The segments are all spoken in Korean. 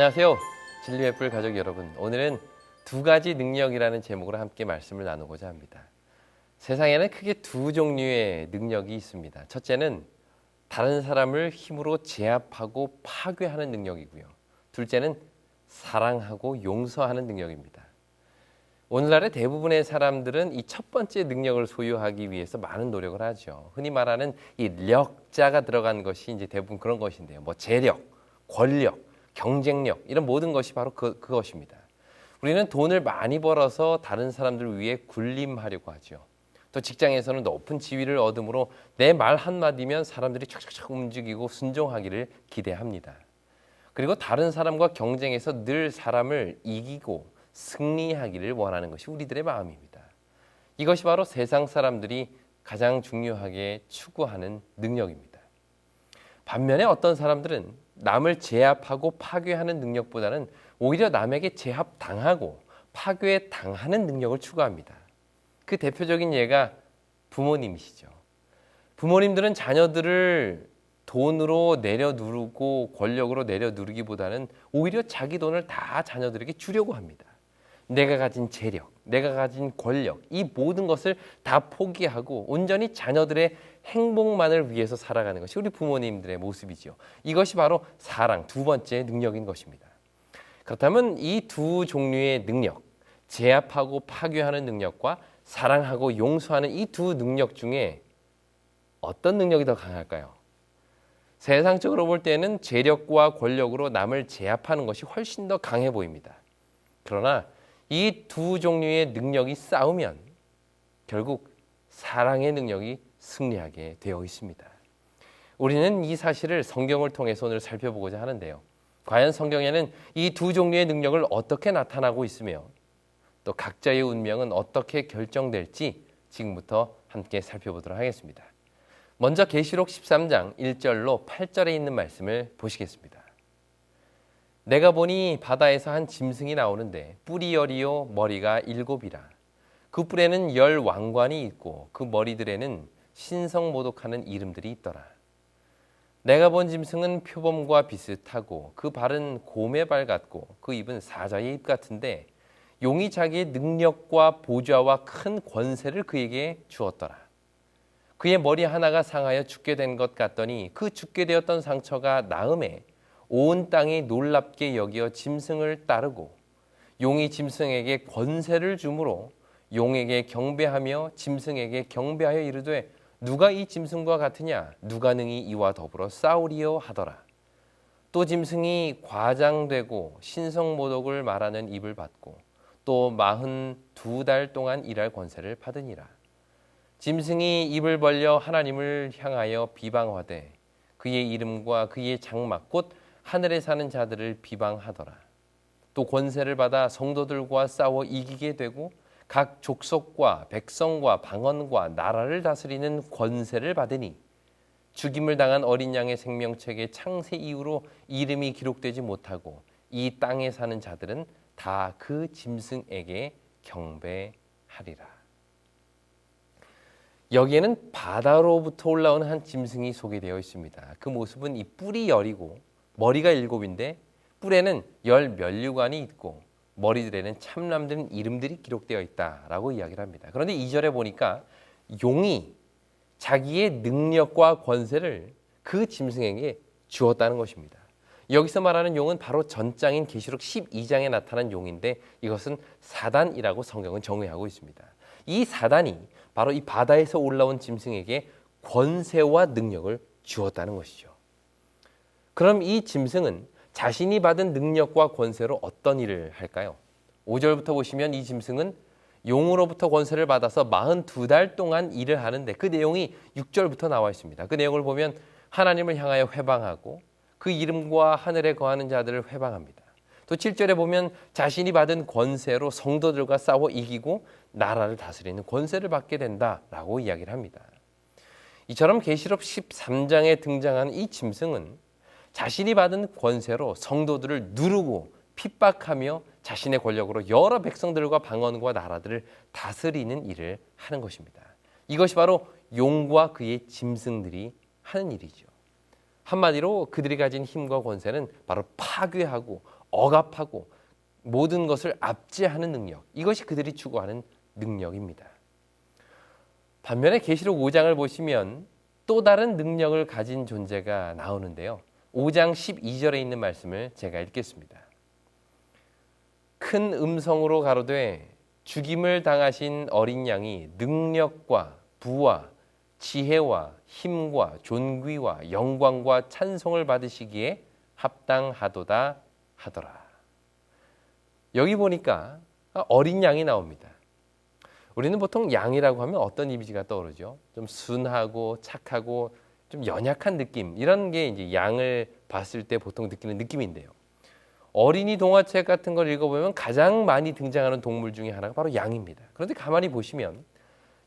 안녕하세요. 진리의 뿔 가족 여러분. 오늘은 두 가지 능력이라는 제목으로 함께 말씀을 나누고자 합니다. 세상에는 크게 두 종류의 능력이 있습니다. 첫째는 다른 사람을 힘으로 제압하고 파괴하는 능력이고요. 둘째는 사랑하고 용서하는 능력입니다. 오늘날의 대부분의 사람들은 이 첫 번째 능력을 소유하기 위해서 많은 노력을 하죠. 흔히 말하는 이 력자가 들어간 것이 이제 대부분 그런 것인데요. 재력, 권력, 경쟁력 이런 모든 것이 바로 그것입니다. 우리는 돈을 많이 벌어서 다른 사람들을 위해 군림하려고 하죠. 또 직장에서는 높은 지위를 얻음으로 내 말 한마디면 사람들이 촥촥촥 움직이고 순종하기를 기대합니다. 그리고 다른 사람과 경쟁해서 늘 사람을 이기고 승리하기를 원하는 것이 우리들의 마음입니다. 이것이 바로 세상 사람들이 가장 중요하게 추구하는 능력입니다. 반면에 어떤 사람들은 남을 제압하고 파괴하는 능력보다는 오히려 남에게 제압당하고 파괴당하는 능력을 추구합니다. 그 대표적인 예가 부모님이시죠. 부모님들은 자녀들을 돈으로 내려누르고 권력으로 내려누르기보다는 오히려 자기 돈을 다 자녀들에게 주려고 합니다. 내가 가진 재력, 내가 가진 권력, 이 모든 것을 다 포기하고 온전히 자녀들의 행복만을 위해서 살아가는 것이 우리 부모님들의 모습이죠. 이것이 바로 사랑, 두 번째 능력인 것입니다. 그렇다면 이 두 종류의 능력, 제압하고 파괴하는 능력과 사랑하고 용서하는 이 두 능력 중에 어떤 능력이 더 강할까요? 세상적으로 볼 때는 재력과 권력으로 남을 제압하는 것이 훨씬 더 강해 보입니다. 그러나 이 두 종류의 능력이 싸우면 결국 사랑의 능력이 승리하게 되어 있습니다. 우리는 이 사실을 성경을 통해서 오늘 살펴보고자 하는데요. 과연 성경에는 이 두 종류의 능력을 어떻게 나타나고 있으며 또 각자의 운명은 어떻게 결정될지 지금부터 함께 살펴보도록 하겠습니다. 먼저 계시록 13장 1절로 8절에 있는 말씀을 보시겠습니다. 내가 보니 바다에서 한 짐승이 나오는데 뿔이 10이요 머리가 7이라. 그 뿔에는 10 왕관이 있고 그 머리들에는 신성모독하는 이름들이 있더라. 내가 본 짐승은 표범과 비슷하고 그 발은 곰의 발 같고 그 입은 사자의 입 같은데 용이 자기의 능력과 보좌와 큰 권세를 그에게 주었더라. 그의 머리 하나가 상하여 죽게 된 것 같더니 그 죽게 되었던 상처가 나음에 온 땅이 놀랍게 여겨 짐승을 따르고 용이 짐승에게 권세를 주므로 용에게 경배하며 짐승에게 경배하여 이르되 누가 이 짐승과 같으냐 누가 능히 이와 더불어 싸우리요 하더라. 또 짐승이 과장되고 신성모독을 말하는 입을 받고 또 42달 동안 일할 권세를 받으니라. 짐승이 입을 벌려 하나님을 향하여 비방하되 그의 이름과 그의 장막 곧 하늘에 사는 자들을 비방하더라. 또 권세를 받아 성도들과 싸워 이기게 되고 각 족속과 백성과 방언과 나라를 다스리는 권세를 받으니 죽임을 당한 어린 양의 생명책의 창세 이후로 이름이 기록되지 못하고 이 땅에 사는 자들은 다 그 짐승에게 경배하리라. 여기에는 바다로부터 올라오는 한 짐승이 소개되어 있습니다. 그 모습은 이 뿔이 10이고 머리가 7인데 뿔에는 10 면류관이 있고 머리들에는 참남된 이름들이 기록되어 있다라고 이야기를 합니다. 그런데 2절에 보니까 용이 자기의 능력과 권세를 그 짐승에게 주었다는 것입니다. 여기서 말하는 용은 바로 전장인 계시록 12장에 나타난 용인데 이것은 사단이라고 성경은 정의하고 있습니다. 이 사단이 바로 이 바다에서 올라온 짐승에게 권세와 능력을 주었다는 것이죠. 그럼 이 짐승은 자신이 받은 능력과 권세로 어떤 일을 할까요? 5절부터 보시면 이 짐승은 용으로부터 권세를 받아서 42달 동안 일을 하는데 그 내용이 6절부터 나와 있습니다. 그 내용을 보면 하나님을 향하여 회방하고 그 이름과 하늘에 거하는 자들을 회방합니다. 또 7절에 보면 자신이 받은 권세로 성도들과 싸워 이기고 나라를 다스리는 권세를 받게 된다라고 이야기를 합니다. 이처럼 계시록 13장에 등장하는 이 짐승은 자신이 받은 권세로 성도들을 누르고 핍박하며 자신의 권력으로 여러 백성들과 방언과 나라들을 다스리는 일을 하는 것입니다. 이것이 바로 용과 그의 짐승들이 하는 일이죠. 한마디로 그들이 가진 힘과 권세는 바로 파괴하고 억압하고 모든 것을 압제하는 능력, 이것이 그들이 추구하는 능력입니다. 반면에 계시록 5장을 보시면 또 다른 능력을 가진 존재가 나오는데요. 5장 12절에 있는 말씀을 제가 읽겠습니다. 큰 음성으로 가로되 죽임을 당하신 어린 양이 능력과 부와 지혜와 힘과 존귀와 영광과 찬송을 받으시기에 합당하도다 하더라. 여기 보니까 어린 양이 나옵니다. 우리는 보통 양이라고 하면 어떤 이미지가 떠오르죠? 좀 순하고 착하고 좀 연약한 느낌, 이런 게 이제 양을 봤을 때 보통 느끼는 느낌인데요. 어린이 동화책 같은 걸 읽어보면 가장 많이 등장하는 동물 중에 하나가 바로 양입니다. 그런데 가만히 보시면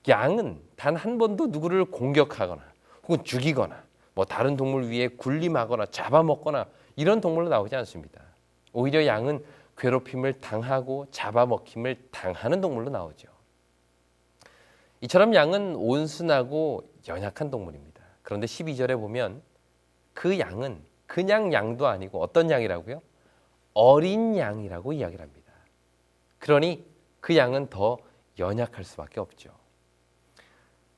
양은 단 한 번도 누구를 공격하거나 혹은 죽이거나 뭐 다른 동물 위에 군림하거나 잡아먹거나 이런 동물로 나오지 않습니다. 오히려 양은 괴롭힘을 당하고 잡아먹힘을 당하는 동물로 나오죠. 이처럼 양은 온순하고 연약한 동물입니다. 그런데 12절에 보면 그 양은 그냥 양도 아니고 어떤 양이라고요? 어린 양이라고 이야기를 합니다. 그러니 그 양은 더 연약할 수밖에 없죠.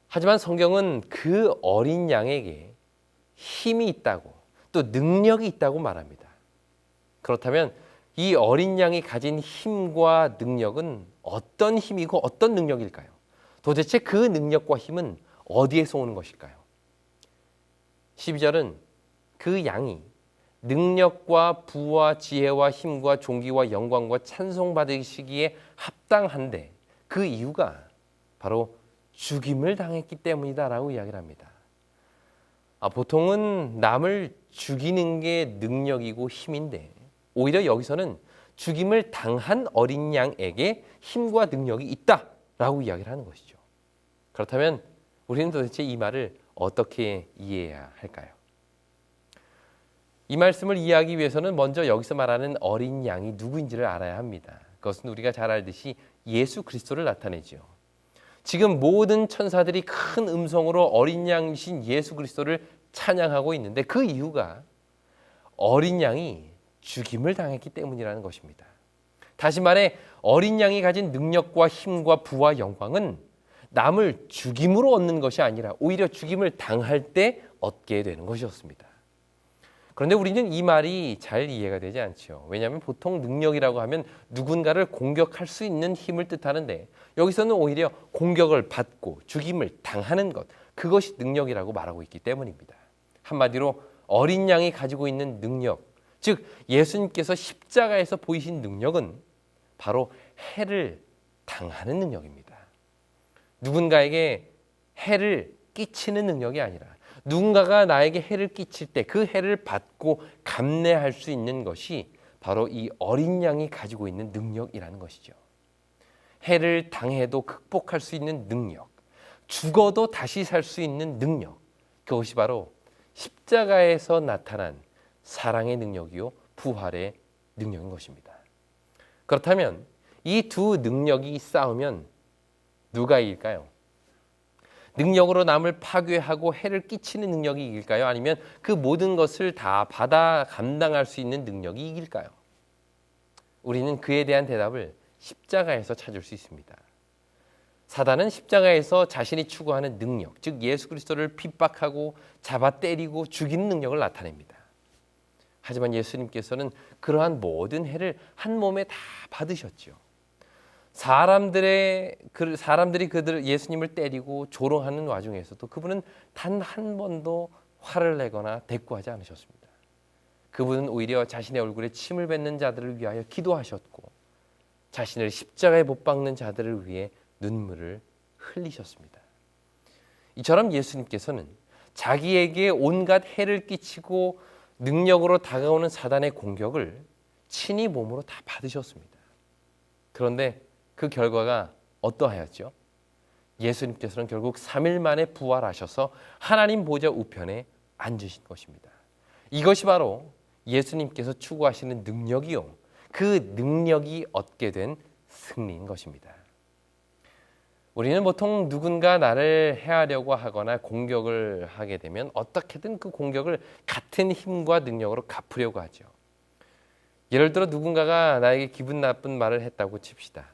하지만 성경은 그 어린 양에게 힘이 있다고 또 능력이 있다고 말합니다. 그렇다면 이 어린 양이 가진 힘과 능력은 어떤 힘이고 어떤 능력일까요? 도대체 그 능력과 힘은 어디에서 오는 것일까요? 12절은 그 양이 능력과 부와 지혜와 힘과 존귀와 영광과 찬송받으시기에 합당한데 그 이유가 바로 죽임을 당했기 때문이다라고 이야기를 합니다. 보통은 남을 죽이는 게 능력이고 힘인데 오히려 여기서는 죽임을 당한 어린 양에게 힘과 능력이 있다라고 이야기를 하는 것이죠. 그렇다면 우리는 도대체 이 말을 어떻게 이해해야 할까요? 이 말씀을 이해하기 위해서는 먼저 여기서 말하는 어린 양이 누구인지를 알아야 합니다. 그것은 우리가 잘 알듯이 예수 그리스도를 나타내죠. 지금 모든 천사들이 큰 음성으로 어린 양이신 예수 그리스도를 찬양하고 있는데 그 이유가 어린 양이 죽임을 당했기 때문이라는 것입니다. 다시 말해 어린 양이 가진 능력과 힘과 부와 영광은 남을 죽임으로 얻는 것이 아니라 오히려 죽임을 당할 때 얻게 되는 것이었습니다. 그런데 우리는 이 말이 잘 이해가 되지 않죠. 왜냐하면 보통 능력이라고 하면 누군가를 공격할 수 있는 힘을 뜻하는데 여기서는 오히려 공격을 받고 죽임을 당하는 것, 그것이 능력이라고 말하고 있기 때문입니다. 한마디로 어린 양이 가지고 있는 능력, 즉 예수님께서 십자가에서 보이신 능력은 바로 해를 당하는 능력입니다. 누군가에게 해를 끼치는 능력이 아니라 누군가가 나에게 해를 끼칠 때 그 해를 받고 감내할 수 있는 것이 바로 이 어린 양이 가지고 있는 능력이라는 것이죠. 해를 당해도 극복할 수 있는 능력, 죽어도 다시 살 수 있는 능력, 그것이 바로 십자가에서 나타난 사랑의 능력이요 부활의 능력인 것입니다. 그렇다면 이 두 능력이 싸우면 누가 이길까요? 능력으로 남을 파괴하고 해를 끼치는 능력이 이길까요? 아니면 그 모든 것을 다 받아 감당할 수 있는 능력이 이길까요? 우리는 그에 대한 대답을 십자가에서 찾을 수 있습니다. 사단은 십자가에서 자신이 추구하는 능력, 즉 예수 그리스도를 핍박하고 잡아 때리고 죽이는 능력을 나타냅니다. 하지만 예수님께서는 그러한 모든 해를 한 몸에 다 받으셨죠. 사람들이 예수님을 때리고 조롱하는 와중에서도 그분은 단 한 번도 화를 내거나 대꾸하지 않으셨습니다. 그분은 오히려 자신의 얼굴에 침을 뱉는 자들을 위하여 기도하셨고 자신을 십자가에 못 박는 자들을 위해 눈물을 흘리셨습니다. 이처럼 예수님께서는 자기에게 온갖 해를 끼치고 능력으로 다가오는 사단의 공격을 친히 몸으로 다 받으셨습니다. 그런데 그 결과가 어떠하였죠? 예수님께서는 결국 3일 만에 부활하셔서 하나님 보좌 우편에 앉으신 것입니다. 이것이 바로 예수님께서 추구하시는 능력이요, 그 능력이 얻게 된 승리인 것입니다. 우리는 보통 누군가 나를 해하려고 하거나 공격을 하게 되면 어떻게든 그 공격을 같은 힘과 능력으로 갚으려고 하죠. 예를 들어 누군가가 나에게 기분 나쁜 말을 했다고 칩시다.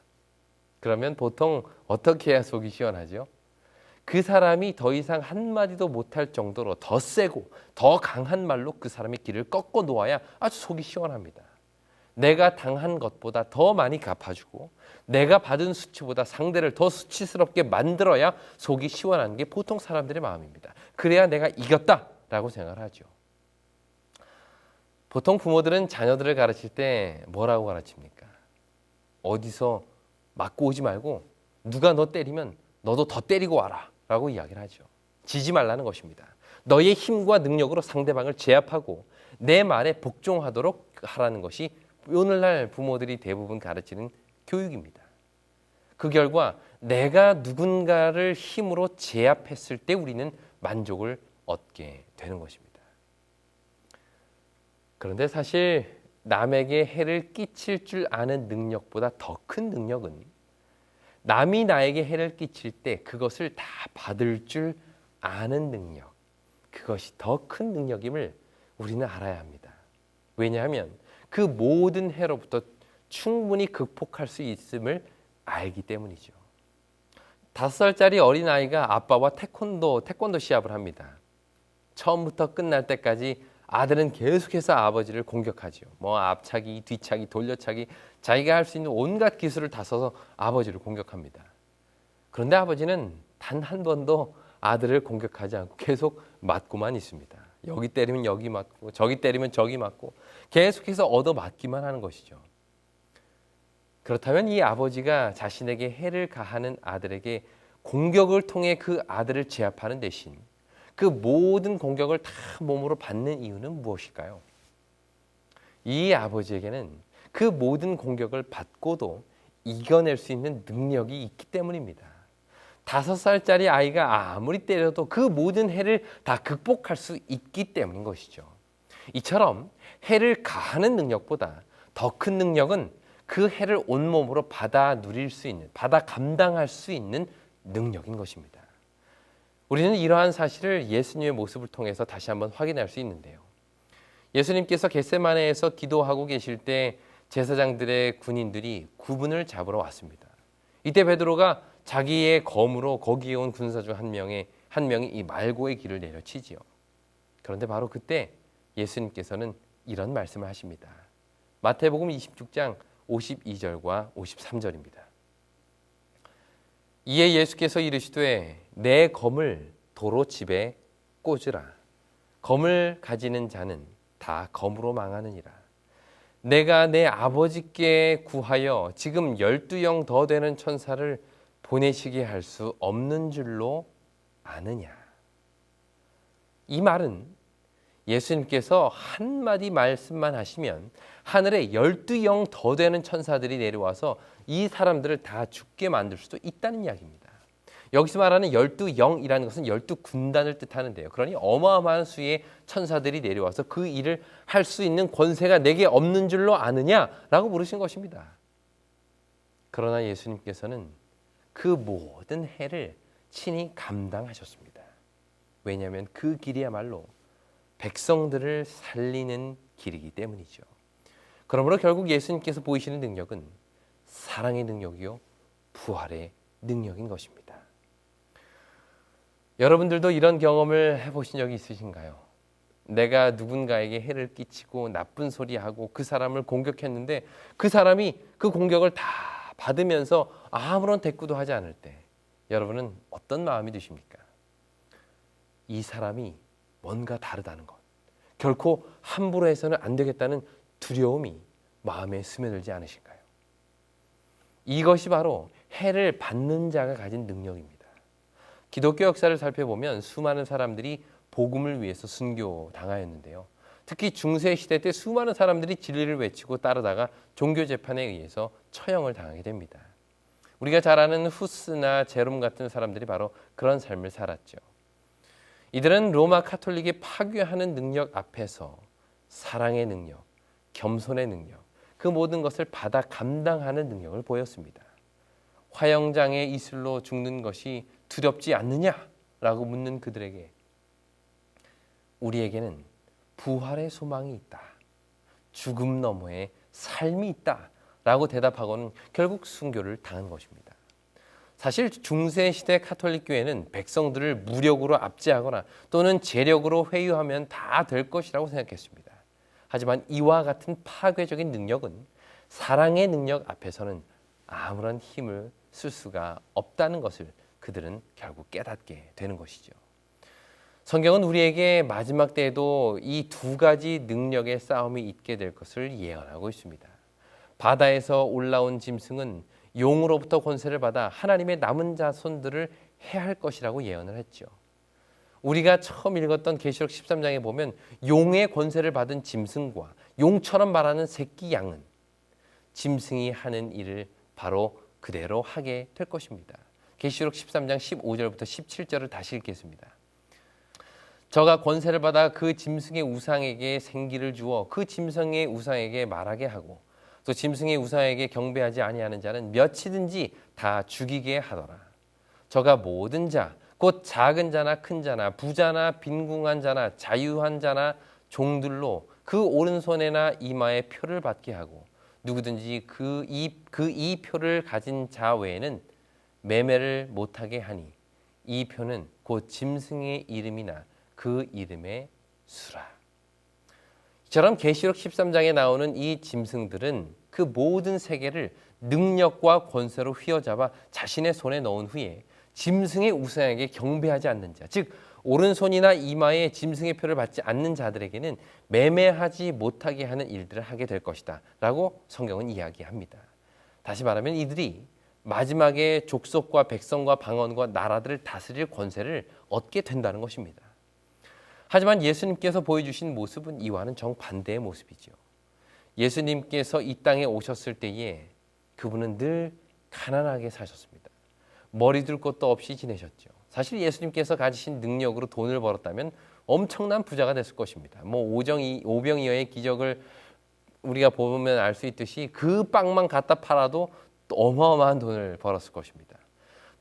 그러면 보통 어떻게 해야 속이 시원하죠? 그 사람이 더 이상 한마디도 못할 정도로 더 세고 더 강한 말로 그 사람의 길을 꺾어 놓아야 아주 속이 시원합니다. 내가 당한 것보다 더 많이 갚아주고 내가 받은 수치보다 상대를 더 수치스럽게 만들어야 속이 시원한 게 보통 사람들의 마음입니다. 그래야 내가 이겼다라고 생각을 하죠. 보통 부모들은 자녀들을 가르칠 때 뭐라고 가르칩니까? 어디서 맞고 오지 말고 누가 너 때리면 너도 더 때리고 와라 라고 이야기를 하죠. 지지 말라는 것입니다. 너의 힘과 능력으로 상대방을 제압하고 내 말에 복종하도록 하라는 것이 오늘날 부모들이 대부분 가르치는 교육입니다. 그 결과 내가 누군가를 힘으로 제압했을 때 우리는 만족을 얻게 되는 것입니다. 그런데 사실 남에게 해를 끼칠 줄 아는 능력보다 더 큰 능력은 남이 나에게 해를 끼칠 때 그것을 다 받을 줄 아는 능력, 그것이 더 큰 능력임을 우리는 알아야 합니다. 왜냐하면 그 모든 해로부터 충분히 극복할 수 있음을 알기 때문이죠. 5살짜리 어린아이가 아빠와 태권도 시합을 합니다. 처음부터 끝날 때까지 아들은 계속해서 아버지를 공격하죠. 앞차기, 뒤차기, 돌려차기, 자기가 할 수 있는 온갖 기술을 다 써서 아버지를 공격합니다. 그런데 아버지는 단 한 번도 아들을 공격하지 않고 계속 맞고만 있습니다. 여기 때리면 여기 맞고 저기 때리면 저기 맞고 계속해서 얻어맞기만 하는 것이죠. 그렇다면 이 아버지가 자신에게 해를 가하는 아들에게 공격을 통해 그 아들을 제압하는 대신 그 모든 공격을 다 몸으로 받는 이유는 무엇일까요? 이 아버지에게는 그 모든 공격을 받고도 이겨낼 수 있는 능력이 있기 때문입니다. 5살짜리 아이가 아무리 때려도 그 모든 해를 다 극복할 수 있기 때문인 것이죠. 이처럼 해를 가하는 능력보다 더 큰 능력은 그 해를 온몸으로 받아 누릴 수 있는, 받아 감당할 수 있는 능력인 것입니다. 우리는 이러한 사실을 예수님의 모습을 통해서 다시 한번 확인할 수 있는데요. 예수님께서 겟세마네에서 기도하고 계실 때 제사장들의 군인들이 구분을 잡으러 왔습니다. 이때 베드로가 자기의 검으로 거기에 온 군사 중 한 명이 이 말고의 길을 내려치지요. 그런데 바로 그때 예수님께서는 이런 말씀을 하십니다. 마태복음 26장 52절과 53절입니다. 이에 예수께서 이르시되 내 검을 도로 집에 꽂으라. 검을 가지는 자는 다 검으로 망하느니라. 내가 내 아버지께 구하여 지금 12영 더 되는 천사를 보내시게 할 수 없는 줄로 아느냐. 이 말은 예수님께서 한마디 말씀만 하시면 하늘에 12영 더 되는 천사들이 내려와서 이 사람들을 다 죽게 만들 수도 있다는 이야기입니다. 여기서 말하는 12영이라는 것은 12군단을 뜻하는데요. 그러니 어마어마한 수의 천사들이 내려와서 그 일을 할 수 있는 권세가 내게 없는 줄로 아느냐라고 물으신 것입니다. 그러나 예수님께서는 그 모든 해를 친히 감당하셨습니다. 왜냐하면 그 길이야말로 백성들을 살리는 길이기 때문이죠. 그러므로 결국 예수님께서 보이시는 능력은 사랑의 능력이요 부활의 능력인 것입니다. 여러분들도 이런 경험을 해보신 적이 있으신가요? 내가 누군가에게 해를 끼치고 나쁜 소리하고 그 사람을 공격했는데 그 사람이 그 공격을 다 받으면서 아무런 대꾸도 하지 않을 때 여러분은 어떤 마음이 드십니까? 이 사람이 뭔가 다르다는 것, 결코 함부로 해서는 안 되겠다는 두려움이 마음에 스며들지 않으실까요? 이것이 바로 해를 받는 자가 가진 능력입니다. 기독교 역사를 살펴보면 수많은 사람들이 복음을 위해서 순교당하였는데요. 특히 중세 시대 때 수많은 사람들이 진리를 외치고 따르다가 종교 재판에 의해서 처형을 당하게 됩니다. 우리가 잘 아는 후스나 제롬 같은 사람들이 바로 그런 삶을 살았죠. 이들은 로마 카톨릭이 파괴하는 능력 앞에서 사랑의 능력, 겸손의 능력, 그 모든 것을 받아 감당하는 능력을 보였습니다. 화영장에 이슬로 죽는 것이 두렵지 않느냐라고 묻는 그들에게 우리에게는 부활의 소망이 있다. 죽음 너머에 삶이 있다라고 대답하고는 결국 순교를 당한 것입니다. 사실 중세 시대 가톨릭 교회는 백성들을 무력으로 압제하거나 또는 재력으로 회유하면 다 될 것이라고 생각했습니다. 하지만 이와 같은 파괴적인 능력은 사랑의 능력 앞에서는 아무런 힘을 쓸 수가 없다는 것을 그들은 결국 깨닫게 되는 것이죠. 성경은 우리에게 마지막 때에도 이 두 가지 능력의 싸움이 있게 될 것을 예언하고 있습니다. 바다에서 올라온 짐승은 용으로부터 권세를 받아 하나님의 남은 자손들을 해할 것이라고 예언을 했죠. 우리가 처음 읽었던 계시록 13장에 보면 용의 권세를 받은 짐승과 용처럼 말하는 새끼 양은 짐승이 하는 일을 바로 그대로 하게 될 것입니다. 계시록 13장 15절부터 17절을 다시 읽겠습니다. 저가 권세를 받아 그 짐승의 우상에게 생기를 주어 그 짐승의 우상에게 말하게 하고 또 짐승의 우상에게 경배하지 아니하는 자는 몇이든지 다 죽이게 하더라. 저가 모든 자, 곧 작은 자나 큰 자나 부자나 빈궁한 자나 자유한 자나 종들로 그 오른손에나 이마에 표를 받게 하고 누구든지 그 이 표를 가진 자 외에는 매매를 못하게 하니 이 표는 곧 짐승의 이름이나 그 이름의 수라. 이처럼 계시록 13장에 나오는 이 짐승들은 그 모든 세계를 능력과 권세로 휘어잡아 자신의 손에 넣은 후에 짐승의 우상에게 경배하지 않는 자, 즉 오른손이나 이마에 짐승의 표를 받지 않는 자들에게는 매매하지 못하게 하는 일들을 하게 될 것이다 라고 성경은 이야기합니다. 다시 말하면 이들이 마지막에 족속과 백성과 방언과 나라들을 다스릴 권세를 얻게 된다는 것입니다. 하지만 예수님께서 보여주신 모습은 이와는 정반대의 모습이죠. 예수님께서 이 땅에 오셨을 때에 그분은 늘 가난하게 사셨습니다. 머리 둘 것도 없이 지내셨죠. 사실 예수님께서 가지신 능력으로 돈을 벌었다면 엄청난 부자가 됐을 것입니다. 오병이어의 기적을 우리가 보면 알 수 있듯이 그 빵만 갖다 팔아도 어마어마한 돈을 벌었을 것입니다.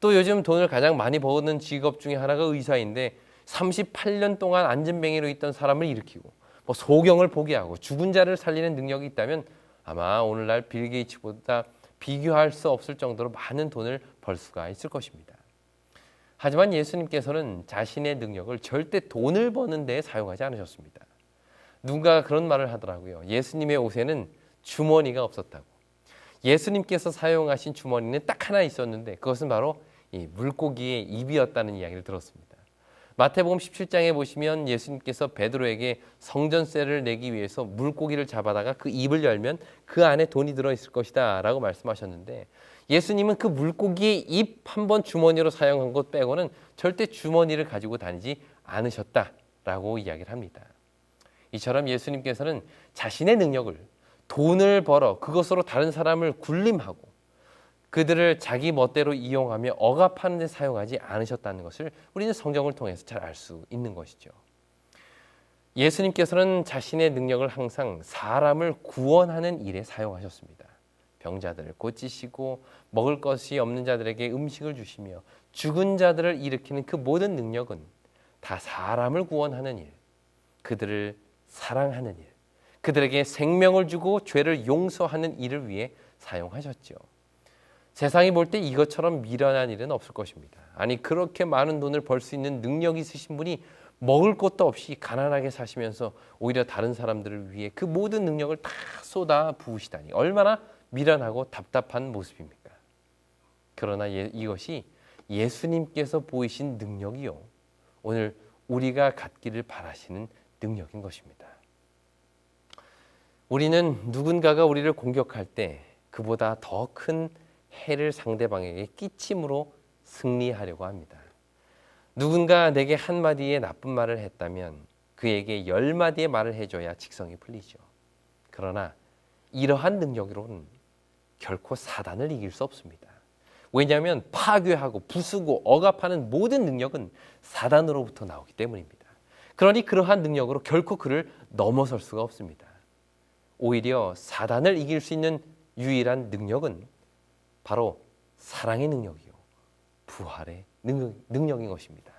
또 요즘 돈을 가장 많이 버는 직업 중에 하나가 의사인데 38년 동안 안진뱅이로 있던 사람을 일으키고 소경을 보게 하고 죽은 자를 살리는 능력이 있다면 아마 오늘날 빌 게이츠보다 비교할 수 없을 정도로 많은 돈을 벌 수가 있을 것입니다. 하지만 예수님께서는 자신의 능력을 절대 돈을 버는 데에 사용하지 않으셨습니다. 누군가 그런 말을 하더라고요. 예수님의 옷에는 주머니가 없었다고. 예수님께서 사용하신 주머니는 딱 하나 있었는데 그것은 바로 이 물고기의 입이었다는 이야기를 들었습니다. 마태복음 17장에 보시면 예수님께서 베드로에게 성전세를 내기 위해서 물고기를 잡아다가 그 입을 열면 그 안에 돈이 들어있을 것이다 라고 말씀하셨는데 예수님은 그 물고기의 입 한 번 주머니로 사용한 것 빼고는 절대 주머니를 가지고 다니지 않으셨다라고 이야기를 합니다. 이처럼 예수님께서는 자신의 능력을 돈을 벌어 그것으로 다른 사람을 굴림하고 그들을 자기 멋대로 이용하며 억압하는 데 사용하지 않으셨다는 것을 우리는 성경을 통해서 잘 알 수 있는 것이죠. 예수님께서는 자신의 능력을 항상 사람을 구원하는 일에 사용하셨습니다. 병자들을 고치시고 먹을 것이 없는 자들에게 음식을 주시며 죽은 자들을 일으키는 그 모든 능력은 다 사람을 구원하는 일, 그들을 사랑하는 일, 그들에게 생명을 주고 죄를 용서하는 일을 위해 사용하셨죠. 세상이 볼 때 이것처럼 미련한 일은 없을 것입니다. 아니 그렇게 많은 돈을 벌 수 있는 능력이 있으신 분이 먹을 것도 없이 가난하게 사시면서 오히려 다른 사람들을 위해 그 모든 능력을 다 쏟아 부으시다니 얼마나 미련하고 답답한 모습입니까? 그러나 이것이 예수님께서 보이신 능력이요 오늘 우리가 갖기를 바라시는 능력인 것입니다. 우리는 누군가가 우리를 공격할 때 그보다 더 큰 해를 상대방에게 끼침으로 승리하려고 합니다. 누군가 내게 한마디의 나쁜 말을 했다면 그에게 10마디의 말을 해줘야 직성이 풀리죠. 그러나 이러한 능력으로는 결코 사단을 이길 수 없습니다. 왜냐하면 파괴하고 부수고 억압하는 모든 능력은 사단으로부터 나오기 때문입니다. 그러니 그러한 능력으로 결코 그를 넘어설 수가 없습니다. 오히려 사단을 이길 수 있는 유일한 능력은 바로 사랑의 능력이요 부활의 능력인 것입니다.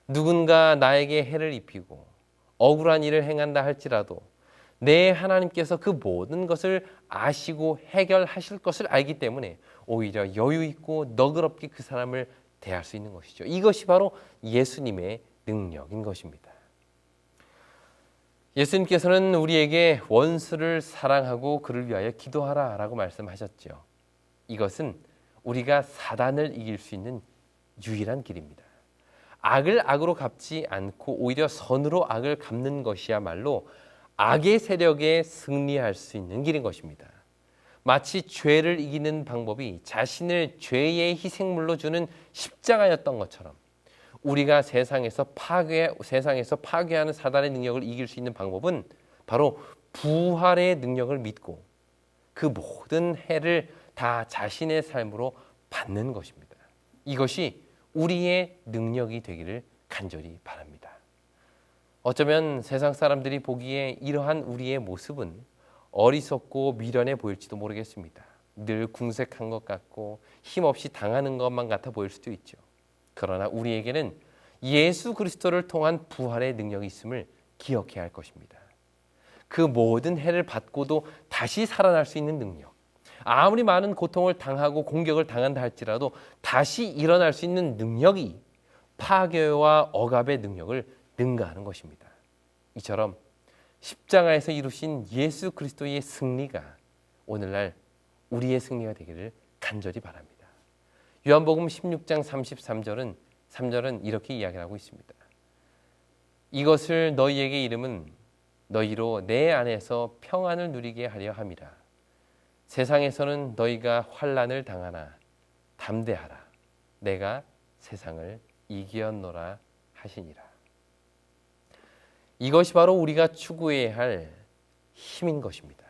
누군가 나에게 해를 입히고 억울한 일을 행한다 할지라도 내 하나님께서 그 모든 것을 아시고 해결하실 것을 알기 때문에 오히려 여유 있고 너그럽게 그 사람을 대할 수 있는 것이죠. 이것이 바로 예수님의 능력인 것입니다. 예수님께서는 우리에게 원수를 사랑하고 그를 위하여 기도하라 라고 말씀하셨죠. 이것은 우리가 사단을 이길 수 있는 유일한 길입니다. 악을 악으로 갚지 않고 오히려 선으로 악을 갚는 것이야말로 악의 세력에 승리할 수 있는 길인 것입니다. 마치 죄를 이기는 방법이 자신을 죄의 희생물로 주는 십자가였던 것처럼 우리가 세상에서 파괴하는 사단의 능력을 이길 수 있는 방법은 바로 부활의 능력을 믿고 그 모든 해를 다 자신의 삶으로 받는 것입니다. 이것이 우리의 능력이 되기를 간절히 바랍니다. 어쩌면 세상 사람들이 보기에 이러한 우리의 모습은 어리석고 미련해 보일지도 모르겠습니다. 늘 궁색한 것 같고 힘없이 당하는 것만 같아 보일 수도 있죠. 그러나 우리에게는 예수 그리스도를 통한 부활의 능력이 있음을 기억해야 할 것입니다. 그 모든 해를 받고도 다시 살아날 수 있는 능력, 아무리 많은 고통을 당하고 공격을 당한다 할지라도 다시 일어날 수 있는 능력이 파괴와 억압의 능력을 능가하는 것입니다. 이처럼 십자가에서 이루신 예수 그리스도의 승리가 오늘날 우리의 승리가 되기를 간절히 바랍니다. 요한복음 16장 3절은 이렇게 이야기하고 있습니다. 이것을 너희에게 이름은 너희로 내 안에서 평안을 누리게 하려 함이라. 세상에서는 너희가 환난을 당하나 담대하라. 내가 세상을 이기었노라 하시니라. 이것이 바로 우리가 추구해야 할 힘인 것입니다.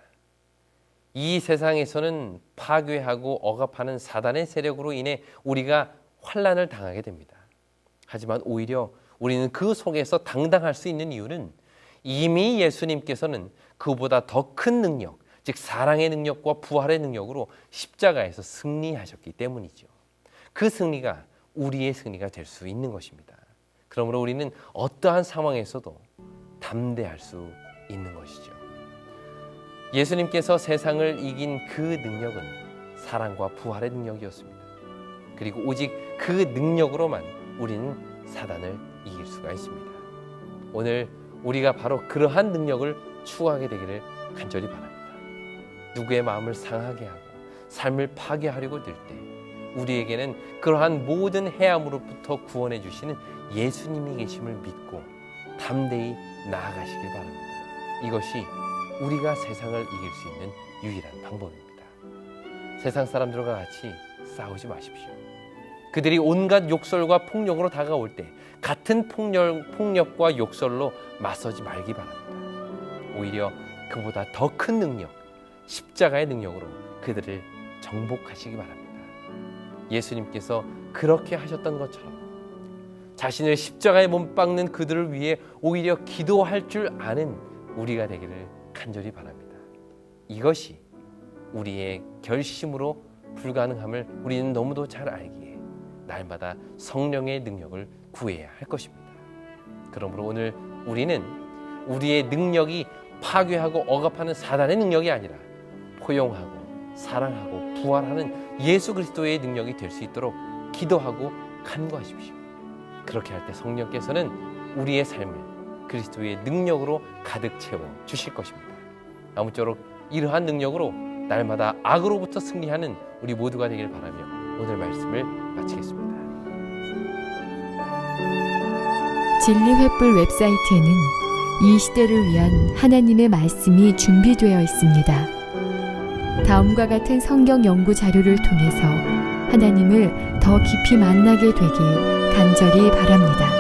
이 세상에서는 파괴하고 억압하는 사단의 세력으로 인해 우리가 환난을 당하게 됩니다. 하지만 오히려 우리는 그 속에서 당당할 수 있는 이유는 이미 예수님께서는 그보다 더 큰 능력, 즉 사랑의 능력과 부활의 능력으로 십자가에서 승리하셨기 때문이죠. 그 승리가 우리의 승리가 될 수 있는 것입니다. 그러므로 우리는 어떠한 상황에서도 담대할 수 있는 것이죠. 예수님께서 세상을 이긴 그 능력은 사랑과 부활의 능력이었습니다. 그리고 오직 그 능력으로만 우리는 사단을 이길 수가 있습니다. 오늘 우리가 바로 그러한 능력을 추구하게 되기를 간절히 바랍니다. 누구의 마음을 상하게 하고 삶을 파괴하려고 들 때 우리에게는 그러한 모든 해함으로부터 구원해 주시는 예수님이 계심을 믿고 담대히 나아가시길 바랍니다. 이것이 우리가 세상을 이길 수 있는 유일한 방법입니다. 세상 사람들과 같이 싸우지 마십시오. 그들이 온갖 욕설과 폭력으로 다가올 때 같은 폭력과 욕설로 맞서지 말기 바랍니다. 오히려 그보다 더 큰 능력, 십자가의 능력으로 그들을 정복하시기 바랍니다. 예수님께서 그렇게 하셨던 것처럼 자신을 십자가에 못 박는 그들을 위해 오히려 기도할 줄 아는 우리가 되기를 간절히 바랍니다. 이것이 우리의 결심으로 불가능함을 우리는 너무도 잘 알기에 날마다 성령의 능력을 구해야 할 것입니다. 그러므로 오늘 우리는 우리의 능력이 파괴하고 억압하는 사단의 능력이 아니라 포용하고 사랑하고 부활하는 예수 그리스도의 능력이 될 수 있도록 기도하고 간구하십시오. 그렇게 할 때 성령께서는 우리의 삶을 그리스도의 능력으로 가득 채워 주실 것입니다. 아무쪼록 이러한 능력으로 날마다 악으로부터 승리하는 우리 모두가 되길 바라며 오늘 말씀을 마치겠습니다. 진리횃불 웹사이트에는 이 시대를 위한 하나님의 말씀이 준비되어 있습니다. 다음과 같은 성경 연구 자료를 통해서 하나님을 더 깊이 만나게 되길 간절히 바랍니다.